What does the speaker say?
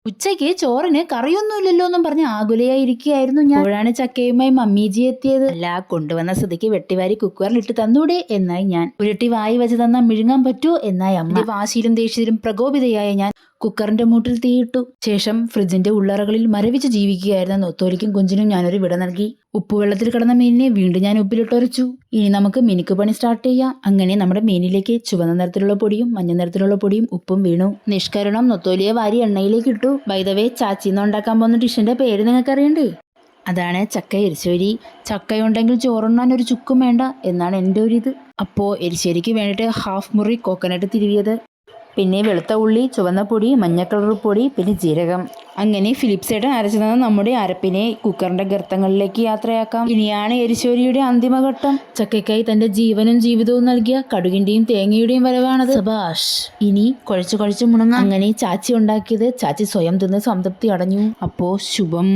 ഉച്ചയ്ക്ക് ചോറിന് കറിയൊന്നുമില്ലല്ലോ എന്നും പറഞ്ഞ് ആകുലയായിരിക്കുകയായിരുന്നു ഞാൻ. അപ്പോഴാണ് ചക്കയുമായി മമ്മീജി എത്തിയത്. അല്ല, കൊണ്ടുവന്ന സ്ഥിതിക്ക് വെട്ടിവാരി കുക്കറിലിട്ട് തന്നൂടെ എന്നായി ഞാൻ. ഉരുട്ടി വായി വെച്ച് തന്നാൽ മിഴുങ്ങാൻ പറ്റൂ എന്നായി അമ്മ. വാശിയിലും ദേഷ്യത്തിലും പ്രകോപിതയായ ഞാൻ കുക്കറിന്റെ മൂട്ടിൽ തീയിട്ടു. ശേഷം ഫ്രിഡ്ജിന്റെ ഉള്ളറകളിൽ മരവിച്ച് ജീവിക്കുകയായിരുന്ന നൊത്തോലിക്കും കുഞ്ചിനും ഞാനൊരു വിട നൽകി. ഉപ്പുവെള്ളത്തിൽ കിടന്ന മീനിനെ വീണ്ടും ഞാൻ ഉപ്പിലിട്ടൊരച്ചു. ഇനി നമുക്ക് മിനുക്ക് പണി സ്റ്റാർട്ട് ചെയ്യാം. അങ്ങനെ നമ്മുടെ മീനിലേക്ക് ചുവന്ന നിറത്തിലുള്ള പൊടിയും മഞ്ഞ നിറത്തിലുള്ള പൊടിയും ഉപ്പും വീണു. നിഷ്കരുണം നൊത്തോലിയെ വാരി എണ്ണയിലേക്ക് ഇട്ടു. ബൈ ദ വേ, ചാച്ചിന്ന് ഉണ്ടാക്കാൻ പോകുന്ന ഡിഷിന്റെ പേര് നിങ്ങൾക്ക് അറിയണ്ടേ? അതാണ് ചക്ക എരിശ്ശേരി. ചക്കയുണ്ടെങ്കിൽ ചോറുണ്ണാൻ ഒരു ചുക്കും വേണ്ട എന്നാണ് എൻ്റെ ഒരിത്. അപ്പോൾ എരിശ്ശേരിക്ക് വേണ്ടിയിട്ട് ഹാഫ് മുറി കോക്കനട്ട് തിരുവിയത്, പിന്നെ വെളുത്ത ഉള്ളി, ചുവന്ന പൊടി, മഞ്ഞ കളർ പൊടി, പിന്നെ ജീരകം. അങ്ങനെ ഫിലിപ്സ് ഏട്ടൻ അരച്ചു തന്ന നമ്മുടെ അരപ്പിനെ കുക്കറിന്റെ ഗർത്തങ്ങളിലേക്ക് യാത്രയാക്കാം. ഇനിയാണ് എരിശ്ശേരിയുടെ അന്തിമഘട്ടം. ചക്കയ്ക്കായി തന്റെ ജീവനും ജീവിതവും നൽകിയ കടുകിന്റെയും തേങ്ങയുടെയും വരവാണത്. സബാഷ്. ഇനി കുഴച്ചു മുണങ്ങാം. അങ്ങനെ ചാച്ചി ഉണ്ടാക്കിയത് ചാച്ചി സ്വയം തിന്ന് സംതൃപ്തി അടഞ്ഞു. അപ്പോ ശുഭം.